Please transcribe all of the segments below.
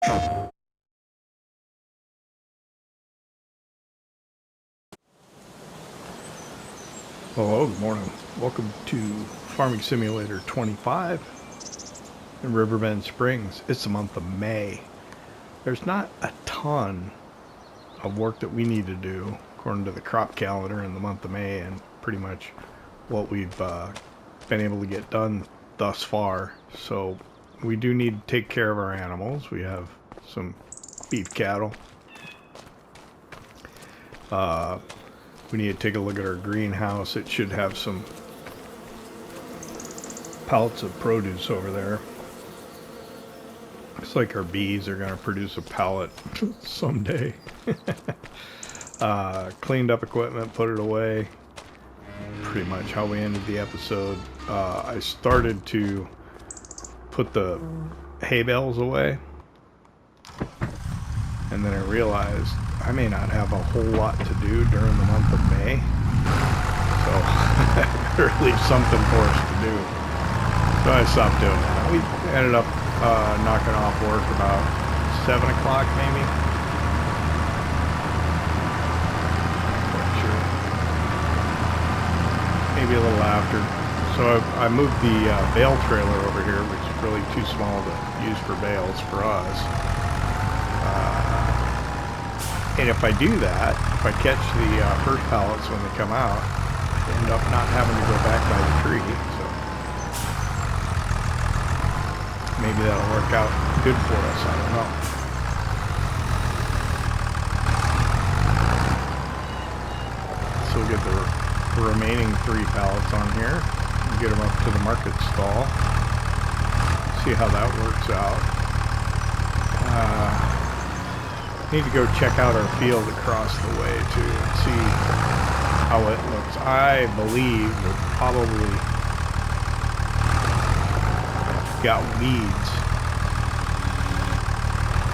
Hello, good morning. Welcome to Farming Simulator 25 in Riverbend Springs. It's the month of May. There's not a ton of work that we need to do according to the crop calendar in the month of May, and pretty much what we've been able to get done thus far. So we do need to take care of our animals. We have some beef cattle. We need to take a look at our greenhouse. It should have some pallets of produce over there. Looks like our bees are going to produce a pallet someday. Cleaned up equipment, put it away. Pretty much how we ended the episode. I started to put the hay bales away, and then I realized I may not have a whole lot to do during the month of May, so I better leave something for us to do. So I stopped doing that. We ended up knocking off work about 7 o'clock maybe. Not sure. Maybe a little after. So I moved the bale trailer over here, which is really too small to use for bales for us. And if I do that, if I catch the first pallets when they come out, I end up not having to go back by the tree. So maybe that'll work out good for us. I don't know. So we'll get the remaining 3 pallets on here and get them up to the market stall. See how that works out. Need to go check out our field across the way too and see how it looks. I believe we've probably got weeds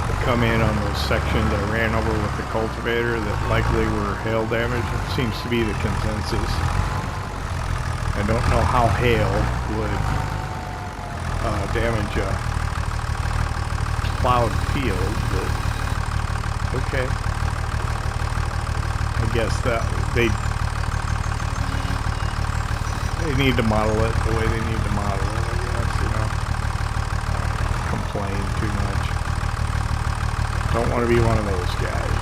that come in on those sections I ran over with the cultivator that likely were hail damage. It seems to be the consensus. I don't know how hail would damage a plowed field, but okay. I guess that they need to model it the way they need to model it, I guess, you know. Complain too much. Don't want to be one of those guys.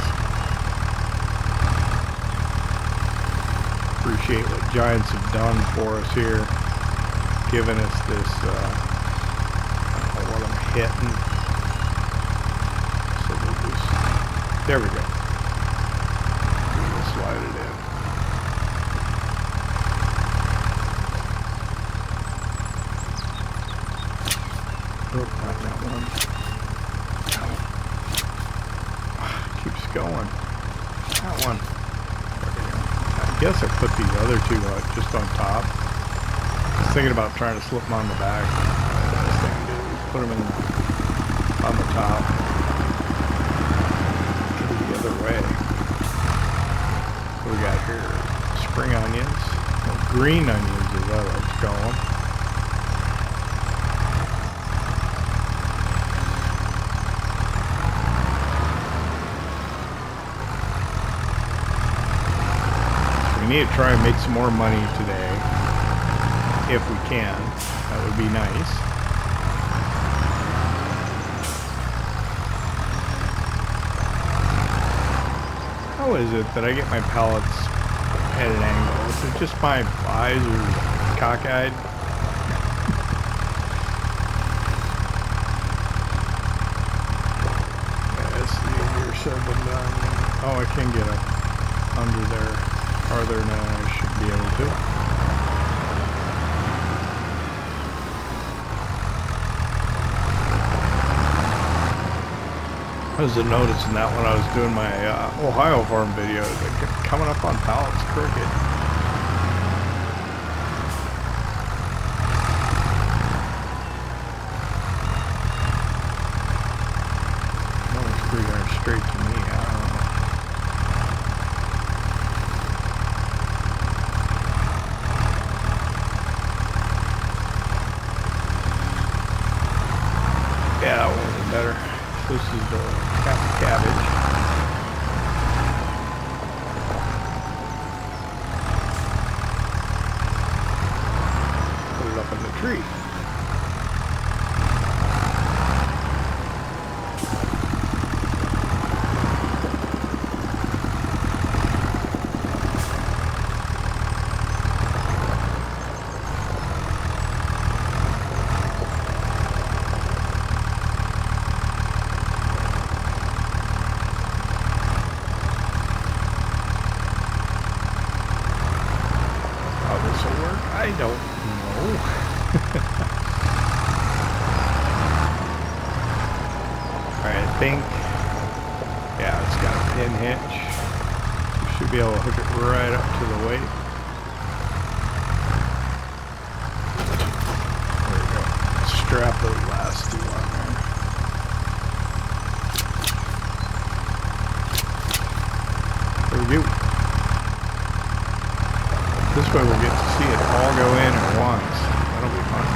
Appreciate what Giants have done for us here. Giving us this, I don't know what I'm hitting. So we'll just, there we go. We'll slide it in. Oh, not that one. Keeps going. That one. There we go. I guess I put these other 2 just on top. I was thinking about trying to slip them on the back. This thing to do is put them on the top. Way. What we got here? Spring onions. Well, green onions as I like to call them. So we need to try and make some more money today. If we can. That would be nice. How is it that I get my pallets at an angle? Is it just my eyes are cockeyed? Yeah, it's easier said than done. Oh, I can get up under there farther than I should be able to. I was noticing that when I was doing my Ohio farm videos, they kept coming up on pallets crooked. That looks pretty darn straight to me. I don't know. Yeah, that one was better. This is the cabbage. Put it up in the tree. I don't know. Alright, I think, yeah, it's got a pin hitch. You should be able to hook it right up to the weight. There we go. Strap those last two on there. There we go. This way we'll get to see it all go in at once. That'll be fun.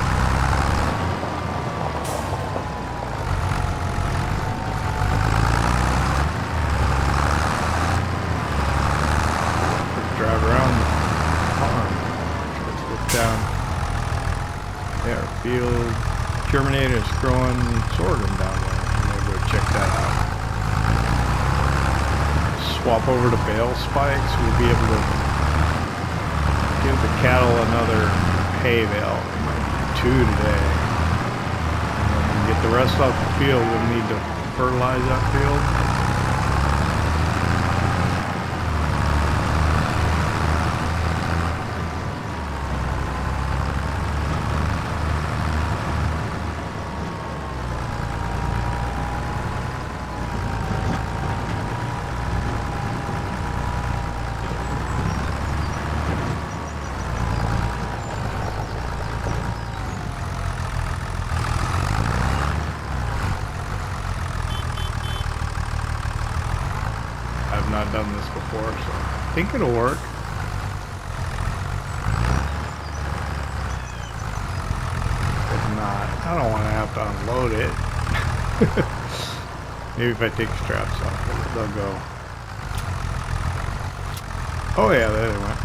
Let's drive around the farm. Let's look down. Yeah, our field germinated is growing sorghum down there. I'm gonna go check that out. Swap over to bale spikes. We'll be able to give the cattle another hay bale. We might do 2 today. And then we get the rest off the field. We'll need to fertilize that field. I've not done this before, so I think it'll work. If not, I don't want to have to unload it. Maybe if I take the straps off, they'll go. Oh yeah, there they went.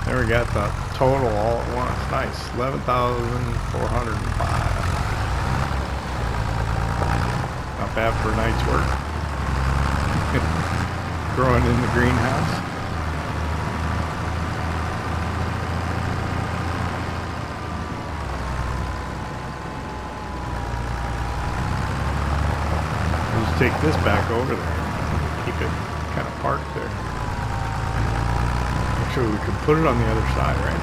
There we got the total all at once. Nice, 11,405. Not bad for a night's work. Growing in the greenhouse. We'll just take this back over there. Keep it kind of parked there. Actually, we could put it on the other side, right?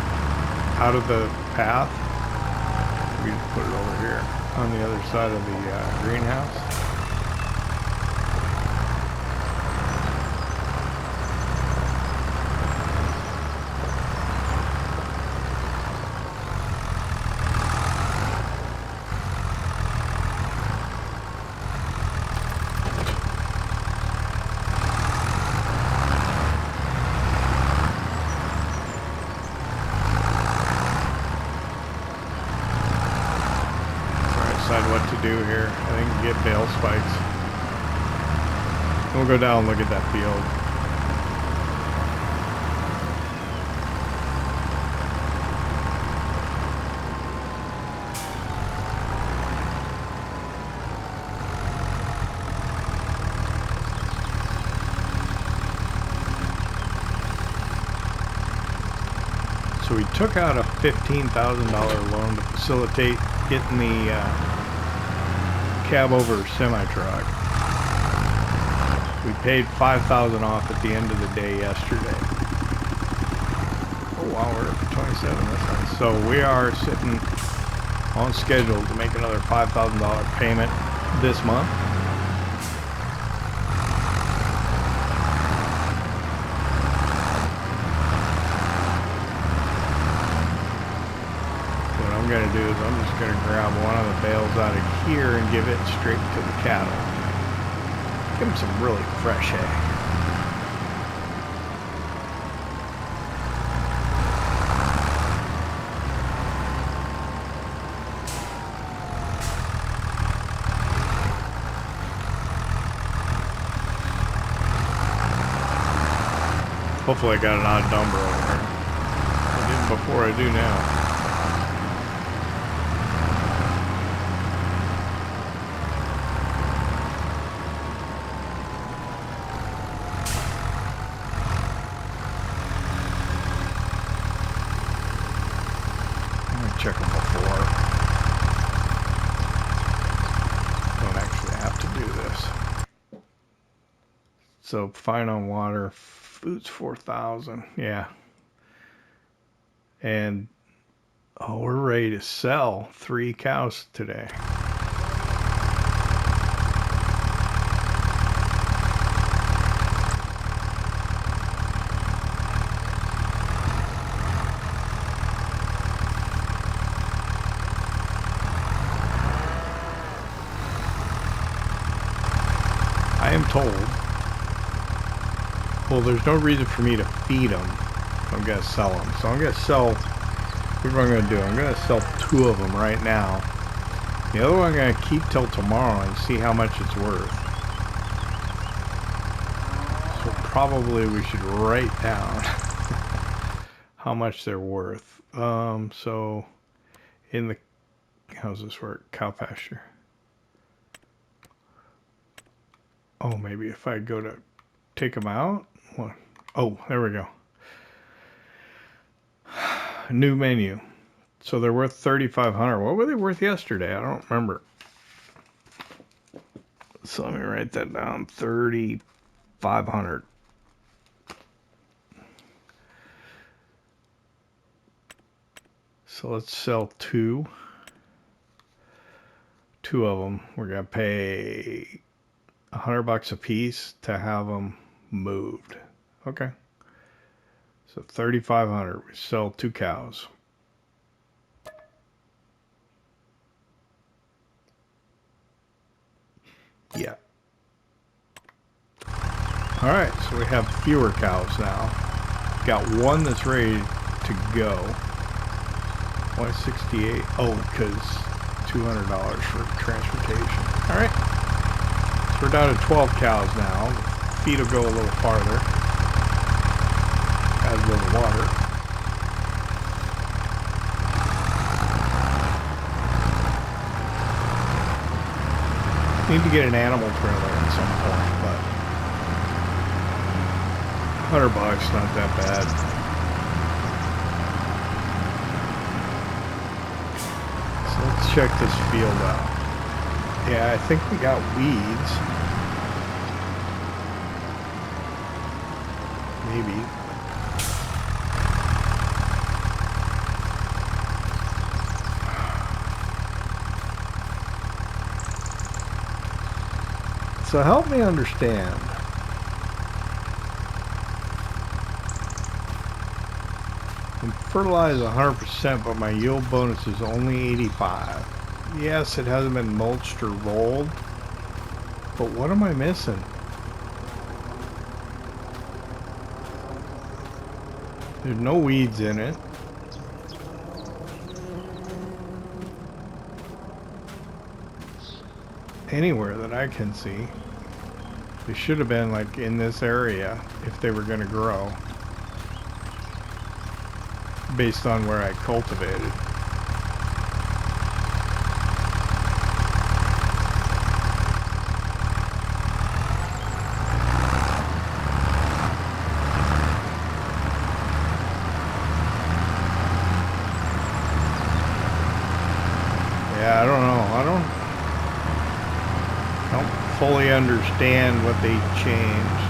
Out of the path. We just put it over here on the other side of the greenhouse. Decide what to do here. I think get bale spikes. We'll go down and look at that field. So we took out a $15,000 loan to facilitate getting the cab over semi-truck. We paid $5,000 off at the end of the day yesterday. Oh wow, we're at 27. That's nice. So we are sitting on schedule to make another $5,000 payment this month. I'm going to do is I'm just going to grab one of the bales out of here and give it straight to the cattle. Give them some really fresh hay. Hopefully I got an odd number over there. I didn't before, I do now. Check them before. Don't actually have to do this. So fine on water, food's 4,000. Yeah. And oh, we're ready to sell 3 cows today. I am told, well, there's no reason for me to feed them. I'm going to sell them. So I'm going to sell, here's what I'm going to do. I'm going to sell 2 of them right now. The other one I'm going to keep till tomorrow and see how much it's worth. So probably we should write down how much they're worth. So in the, how's this work? Cow pasture. Oh, maybe if I go to take them out. What? Oh, there we go. New menu. So they're worth 3,500. What were they worth yesterday? I don't remember. So let me write that down. 3,500. So let's sell 2. 2 of them. We're gonna pay $100 a piece to have them moved. Okay. So 3,500. We sell 2 cows. Yeah. All right. So we have fewer cows now. Got 1 that's ready to go. Why 68? Oh, because $200 for transportation. All right. So we're down to 12 cows now. The feed will go a little farther. Add a little water. Need to get an animal trailer at some point, but $100, not that bad. So let's check this field out. Yeah, I think we got weeds. Maybe. So help me understand. I'm fertilized 100%, but my yield bonus is only 85. Yes, it hasn't been mulched or rolled, but what am I missing? There's no weeds in it. Anywhere that I can see. They should have been like in this area if they were going to grow, based on where I cultivated. Yeah, I don't know. I don't fully understand what they changed.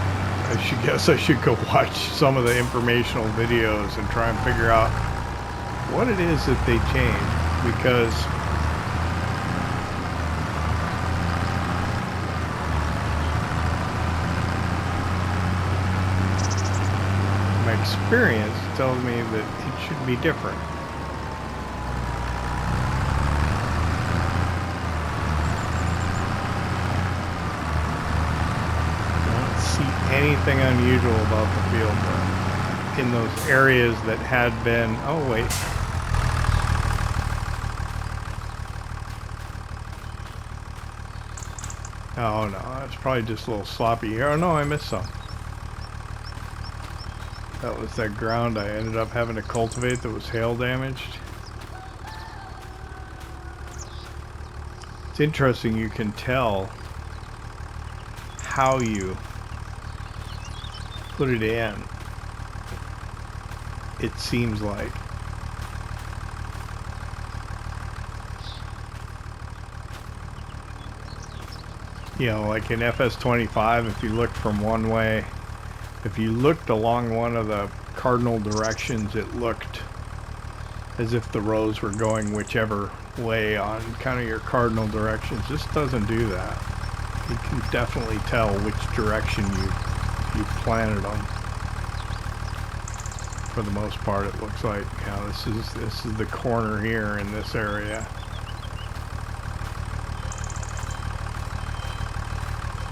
I guess I should go watch some of the informational videos and try and figure out what it is that they changed, because my experience tells me that it should be different. Anything unusual about the field in those areas that had been, oh wait, oh no, it's probably just a little sloppy here. Oh no, I missed some. That was that ground I ended up having to cultivate that was hail damaged. It's interesting, you can tell how you put it in. It seems like. You know, like in FS25, if you looked from one way, if you looked along one of the cardinal directions, it looked as if the rows were going whichever way on kind of your cardinal directions. This doesn't do that. You can definitely tell which direction you planted them. For the most part, it looks like, yeah, this is the corner here in this area.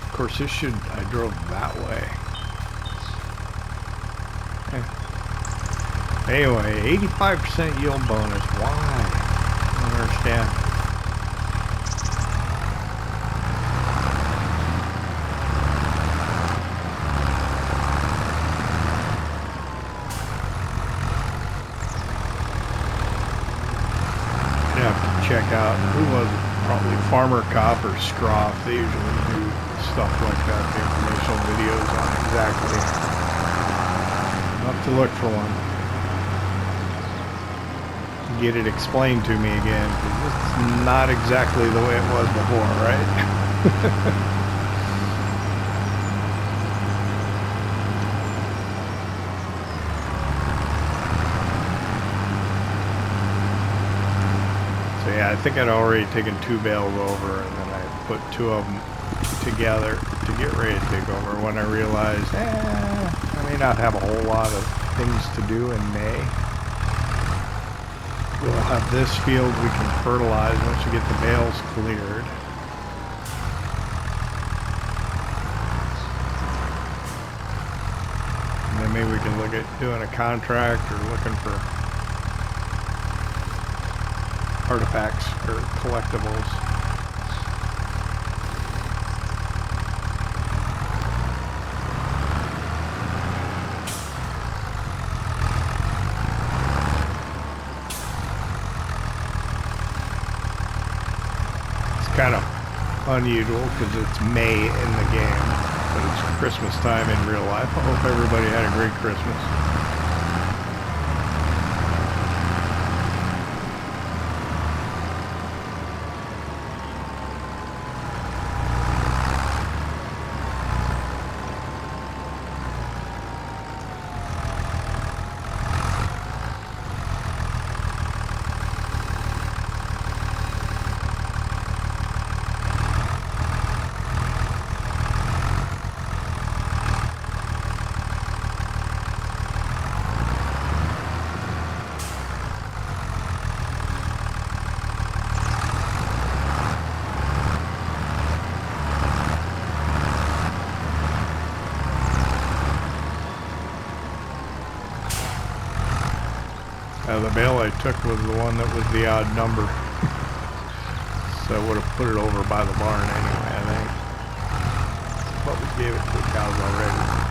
Of course, I drove that way. Anyway, 85% yield bonus. Why? I don't understand. I'd have to check out, who was it? Probably Farmer Cop or Scroff. They usually do stuff like that, the informational videos on exactly. I'll have to look for one. Get it explained to me again, because it's not exactly the way it was before, right? So yeah, I think I'd already taken 2 bales over, and then I put 2 of them together to get ready to take over when I realized, I may not have a whole lot of things to do in May. We'll have this field we can fertilize once we get the bales cleared. And then maybe we can look at doing a contract or looking for artifacts or collectibles. Kind of unusual because it's May in the game, but it's Christmas time in real life. I hope everybody had a great Christmas. The bale I took was the one that was the odd number. So I would have put it over by the barn anyway, I think. But we gave it to the cows already.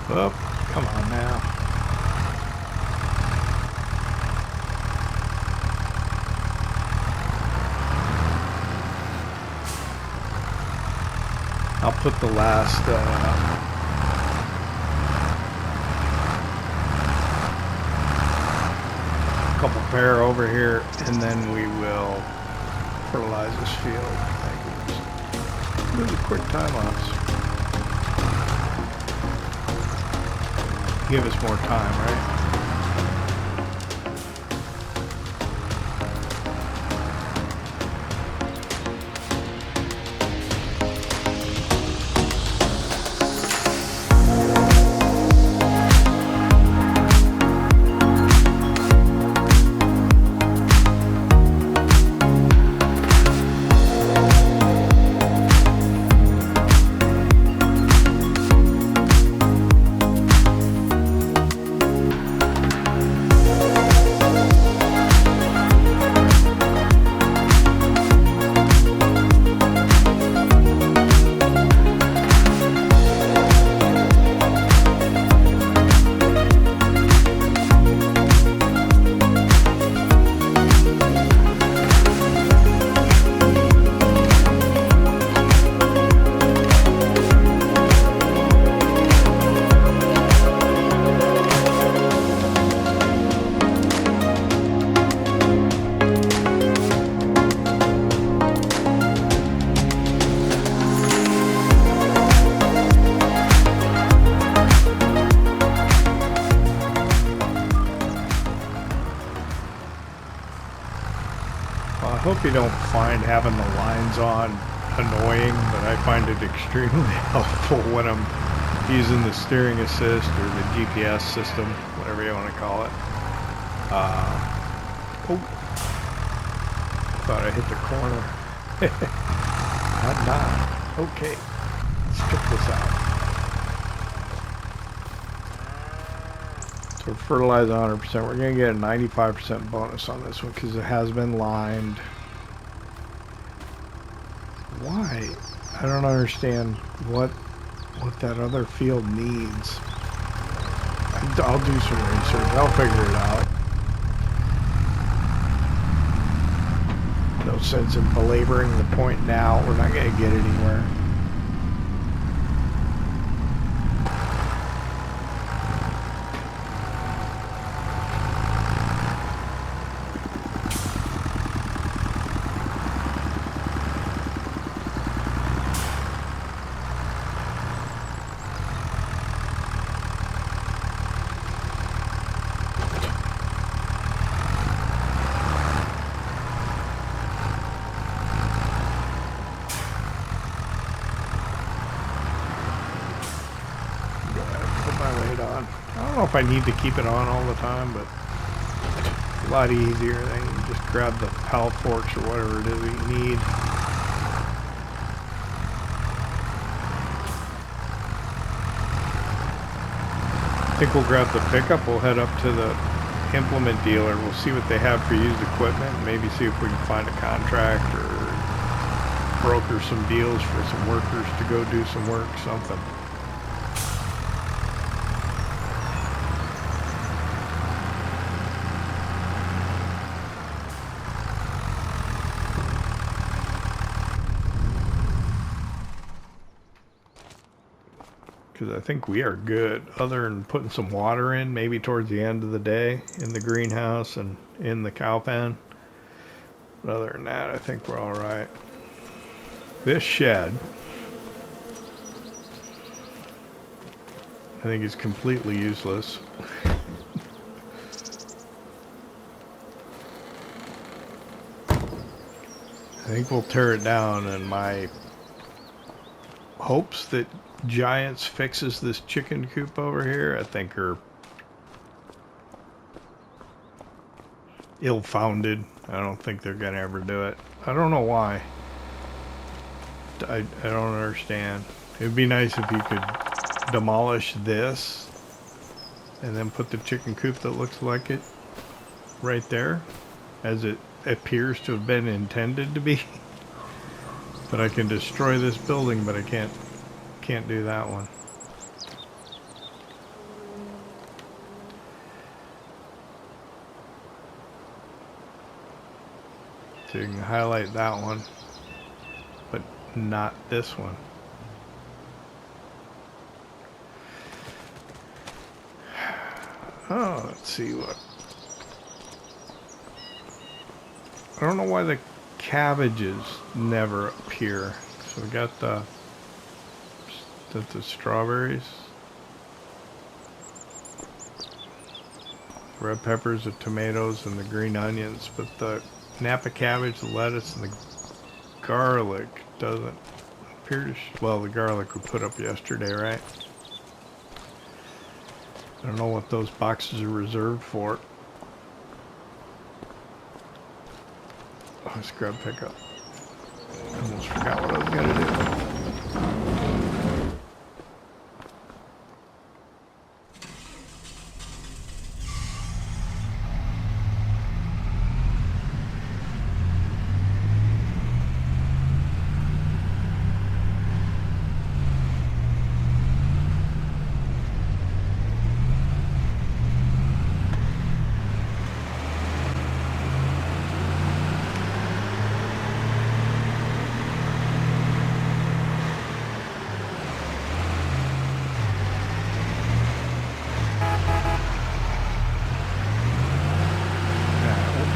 Oh, come on now. I'll put the last couple pair over here, and then we will fertilize this field. Really quick time lapse. Give us more time, right? I hope you don't find having the lines on annoying, but I find it extremely helpful when I'm using the steering assist or the GPS system, whatever you want to call it. Oh, thought I hit the corner. I'm not. Okay, let's check this out. So we're fertilized 100%. We're going to get a 95% bonus on this one because it has been lined. Why? I don't understand what that other field needs. I'll do some research. I'll figure it out. No sense in belaboring the point now. We're not going to get anywhere. I don't know if I need to keep it on all the time, but it's a lot easier. Then you can just grab the pallet forks or whatever it is that you need. I think we'll grab the pickup. We'll head up to the implement dealer. We'll see what they have for used equipment. Maybe see if we can find a contract or broker some deals for some workers to go do some work, something. Because I think we are good, other than putting some water in, maybe towards the end of the day in the greenhouse and in the cow pen. But other than that, I think we're all right. This shed, I think, is completely useless. I think we'll tear it down, and my hopes that Giants fixes this chicken coop over here, I think, are ill-founded. I don't think they're gonna ever do it. I don't know why. I don't understand. It'd be nice if you could demolish this and then put the chicken coop that looks like it right there, as it appears to have been intended to be. But I can destroy this building, but I can't do that one. So you can highlight that one, but not this one. Oh, let's see what. I don't know why the cabbages never appear. So we got the strawberries, red peppers, the tomatoes, and the green onions, but the Napa cabbage, the lettuce, and the garlic doesn't appear to. Well, the garlic we put up yesterday, right? I don't know what those boxes are reserved for. Oh, let's grab pickup. I almost forgot what I was gonna do.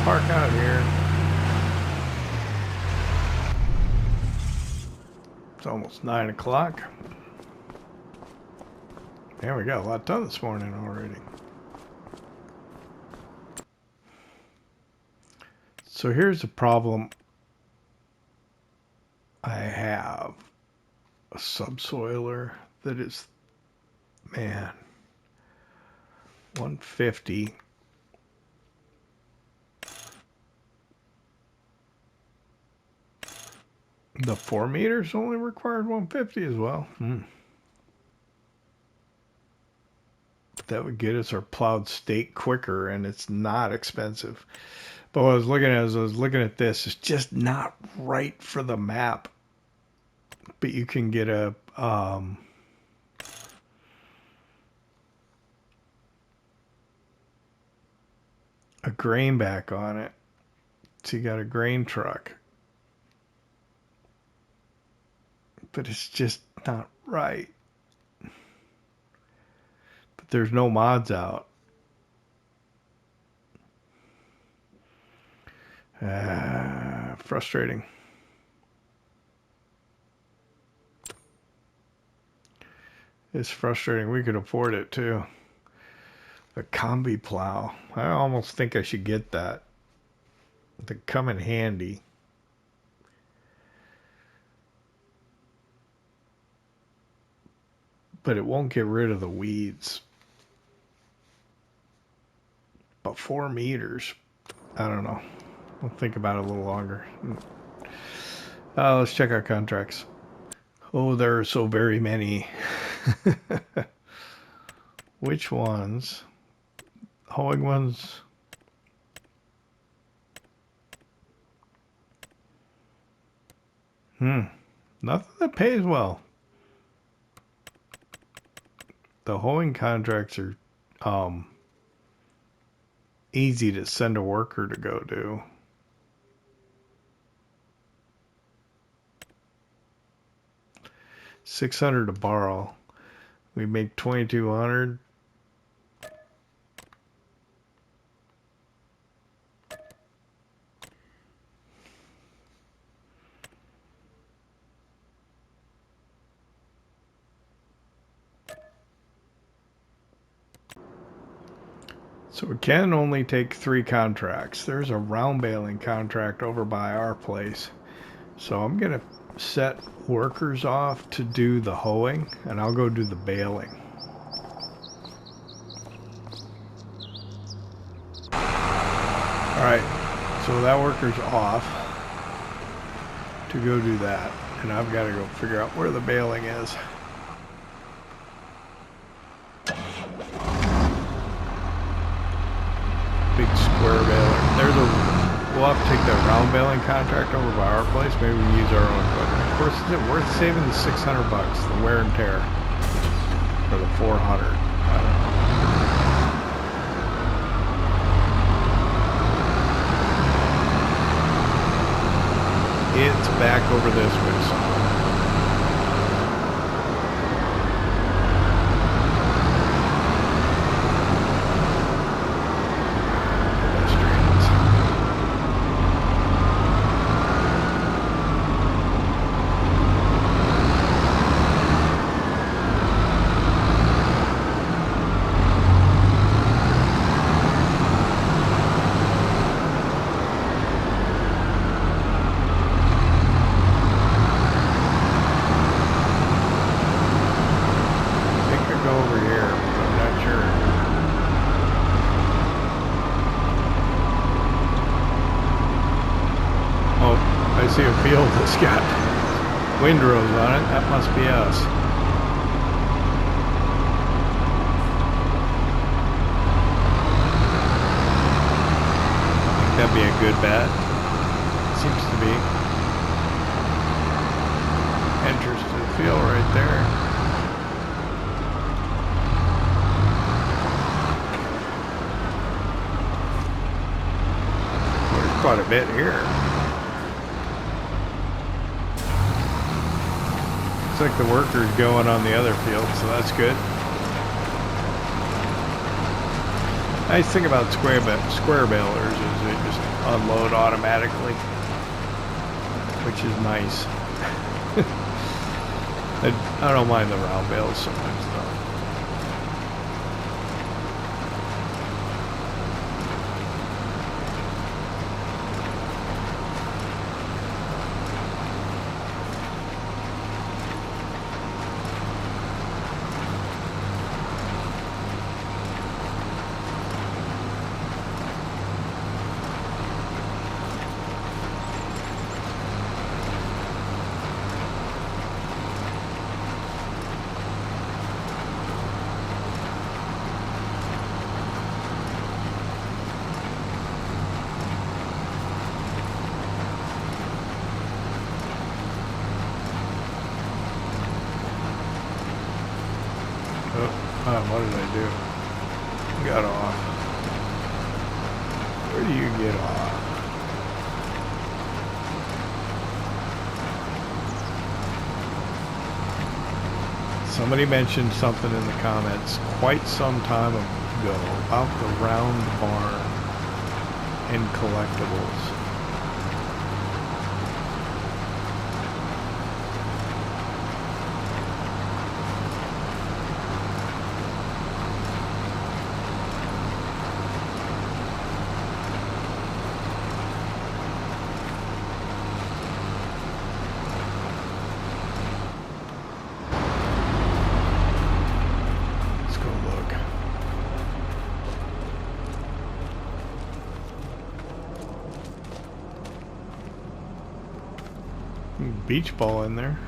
Park out here. It's almost 9 o'clock. Yeah, we got a lot done this morning already. So here's the problem I have. A subsoiler that is, man, 150. The 4 meters only required 150 as well. That would get us our plowed stake quicker, and it's not expensive. But what I was looking at, this, it's just not right for the map. But you can get a grain back on it. So you got a grain truck. But it's just not right. But there's no mods out. Frustrating. It's frustrating. We could afford it too. The combi plow. I almost think I should get that. They come in handy. But it won't get rid of the weeds. But 4 meters, I don't know. I'll think about it a little longer. Let's check our contracts. Oh, there are so very many. Which ones? Hoeing ones? Nothing that pays well. The hoeing contracts are easy to send a worker to go do. $600 to borrow. We make $2,200. So we can only take 3 contracts. There's a round baling contract over by our place. So I'm going to set workers off to do the hoeing, and I'll go do the baling. Alright, so that worker's off to go do that. And I've got to go figure out where the baling is. Big square baler. We'll have to take that round baling contract over by our place. Maybe we can use our own equipment. Of course, is it worth saving the $600, the wear and tear, for the $400? I don't know. It's back over this way somewhere. I see a field that's got windrows on it. That must be us. I think that'd be a good bet. Seems to be. Entrance to the field right there. There's quite a bit here. Looks like the worker's going on the other field, so that's good. Nice thing about square balers is they just unload automatically, which is nice. I don't mind the round bales sometimes though. What did I do? Got off. Where do you get off? Somebody mentioned something in the comments quite some time ago about the round barn and collectibles. Beach ball in there.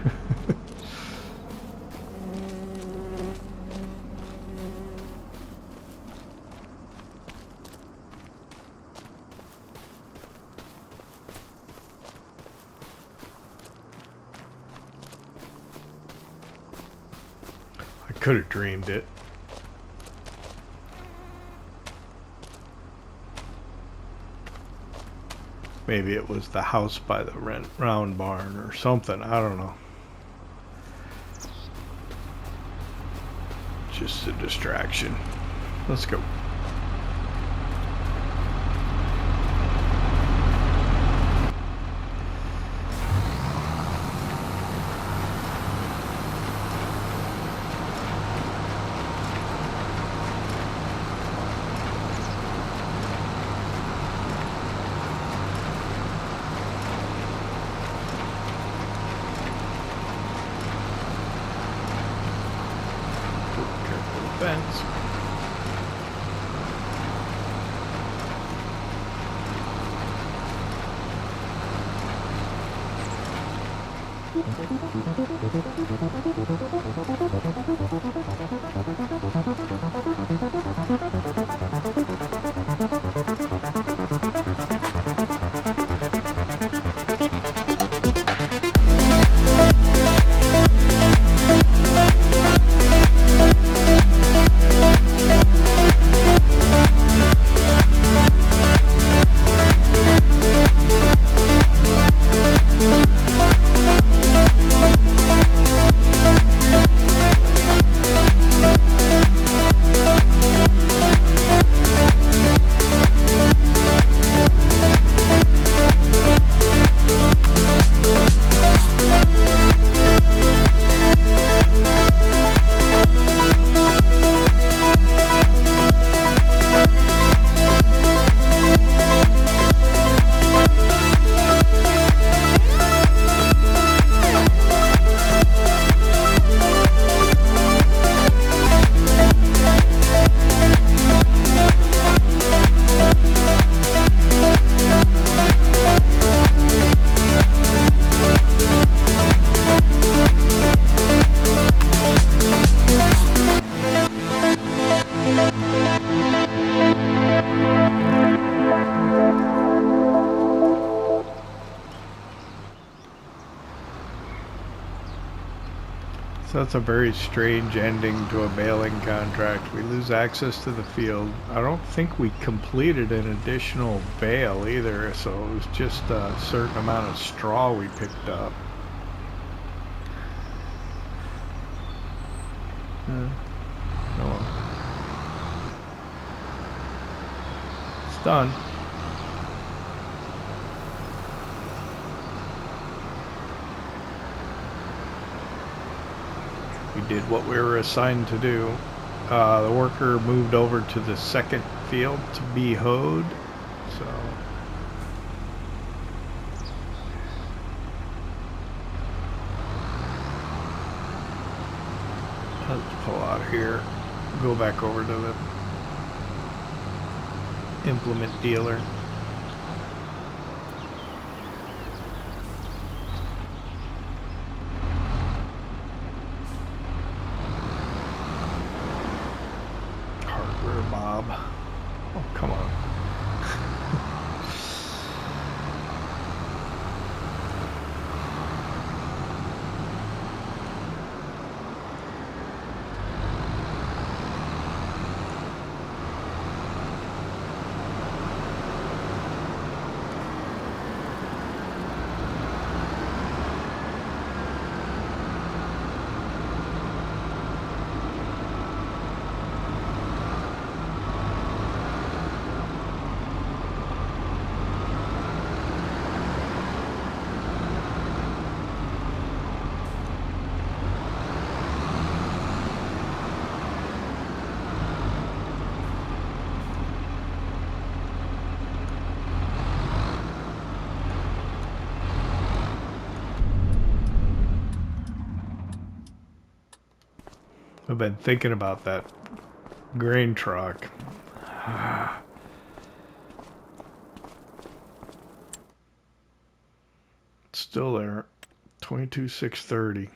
I could have dreamed it. Maybe it was the house by the round barn or something. I don't know. Just a distraction. Let's go. Fence. So that's a very strange ending to a baling contract. We lose access to the field. I don't think we completed an additional bale either, so it was just a certain amount of straw we picked up. Oh, it's done. We did what we were assigned to do. The worker moved over to the second field to be hoed, so let's pull out here, go back over to the implement dealer. Bob. Oh, come on. I've been thinking about that grain truck. It's still there. 22,630.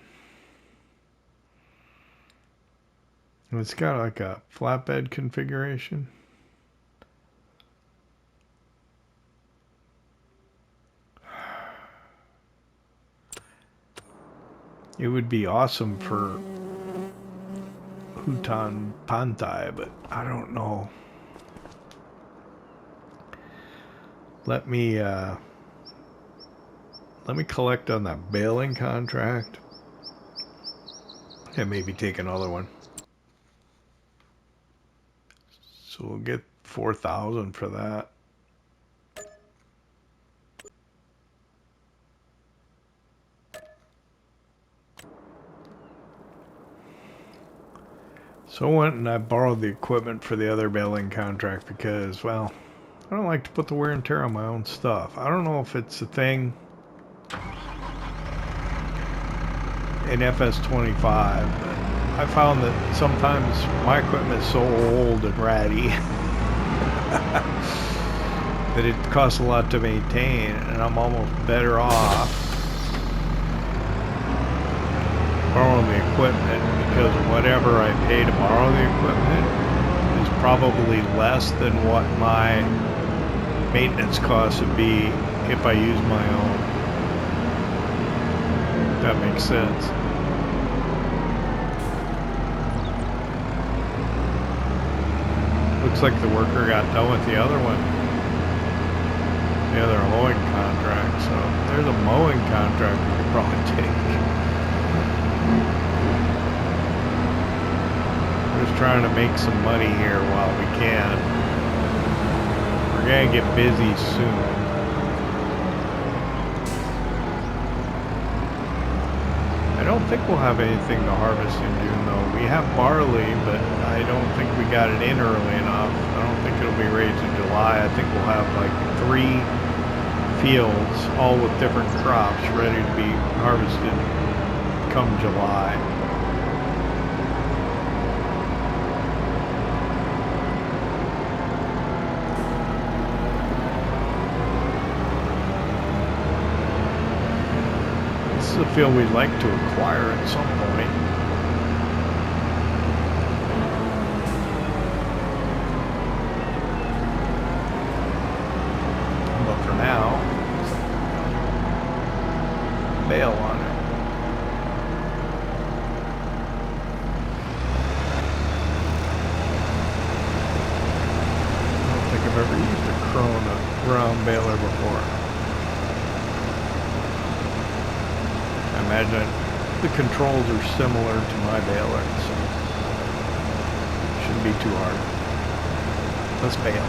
And it's got like a flatbed configuration. It would be awesome for Hutan Pantai, but I don't know. Let me collect on that baling contract and maybe take another one. So we'll get 4,000 for that. So I went and I borrowed the equipment for the other baling contract because, well, I don't like to put the wear and tear on my own stuff. I don't know if it's a thing in FS25, but I found that sometimes my equipment is so old and ratty that it costs a lot to maintain, and I'm almost better off borrowing the equipment, because whatever I pay to borrow the equipment is probably less than what my maintenance costs would be if I use my own. If that makes sense. Looks like the worker got done with the other one. The other mowing contract, so there's a mowing contract we could probably take. We're just trying to make some money here while we can. We're gonna get busy soon. I don't think we'll have anything to harvest in June though. We have barley, but I don't think we got it in early enough. I don't think it'll be ready to July. I think we'll have like 3 fields, all with different crops, ready to be harvested come July. This is a field we'd like to acquire at some point. But for now, bail on it. imagine the controls are similar to my baler, so shouldn't be too hard. Let's bale.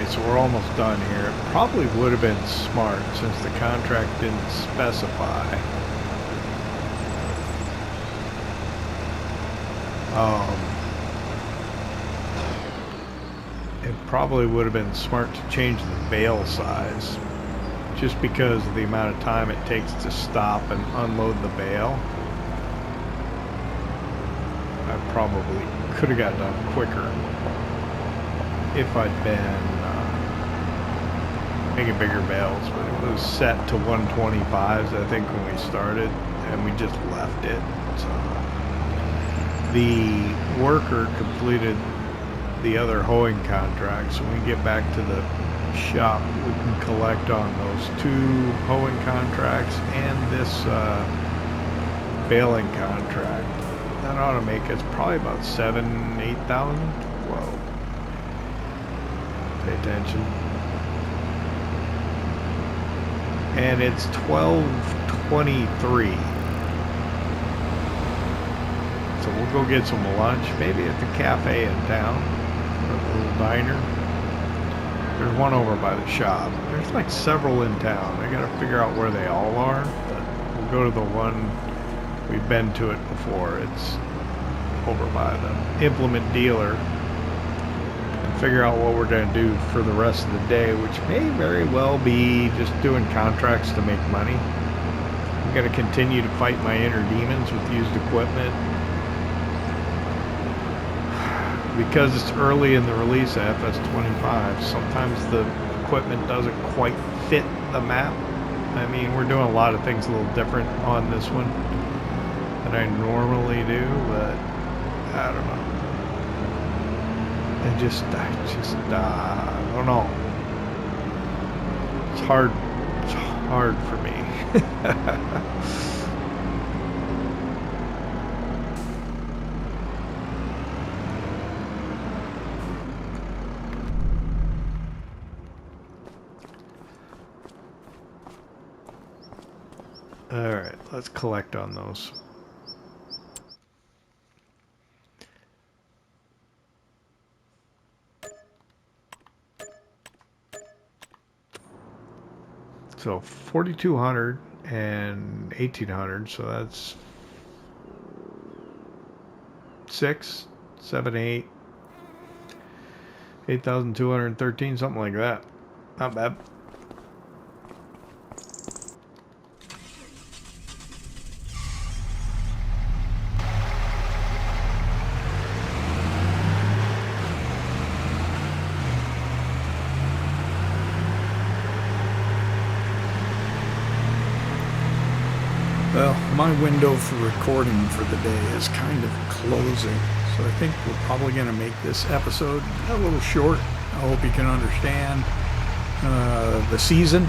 So we're almost done here. It probably would have been smart since the contract didn't specify. It probably would have been smart to change the bale size just because of the amount of time it takes to stop and unload the bale. I probably could have got done quicker if I'd been making bigger bales, but it was set to 125s I think when we started, and we just left it. So the worker completed the other hoeing contract, so when we get back to the shop we can collect on those 2 hoeing contracts and this baling contract. That ought to make us probably about 7,000–8,000. Whoa, pay attention. And it's 12:23. So we'll go get some lunch, maybe at the cafe in town, or the little diner. There's one over by the shop. There's like several in town. I gotta figure out where they all are, but we'll go to the one, we've been to it before. It's over by the implement dealer. Figure out what we're going to do for the rest of the day, which may very well be just doing contracts to make money. I'm going to continue to fight my inner demons with used equipment. Because it's early in the release of FS25, sometimes the equipment doesn't quite fit the map. I mean, we're doing a lot of things a little different on this one than I normally do, but I don't know. I just I don't know. It's hard for me. All right, let's collect on those. So 4,200 and 1,800, so that's 6, 7, 8, 8,213, something like that. Not bad. Well, my window for recording for the day is kind of closing, so I think we're probably going to make this episode a little short. I hope you can understand the season.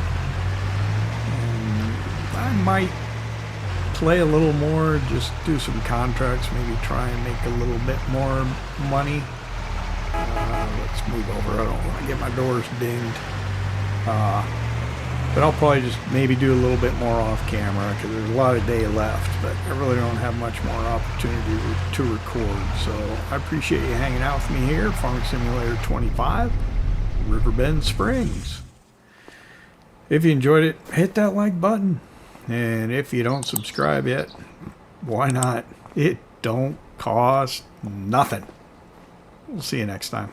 And I might play a little more, just do some contracts, maybe try and make a little bit more money. Let's move over. I don't want to get my doors dinged. But I'll probably just maybe do a little bit more off camera because there's a lot of day left, but I really don't have much more opportunity to record. So I appreciate you hanging out with me here, Farming Simulator 25, Riverbend Springs. If you enjoyed it, hit that like button. And if you don't subscribe yet, why not? It don't cost nothing. We'll see you next time.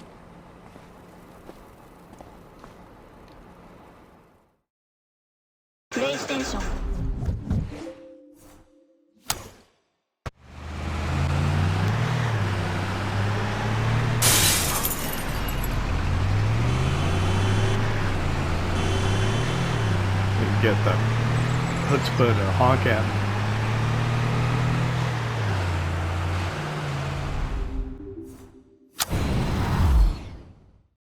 PlayStation. Get the let's put a honk at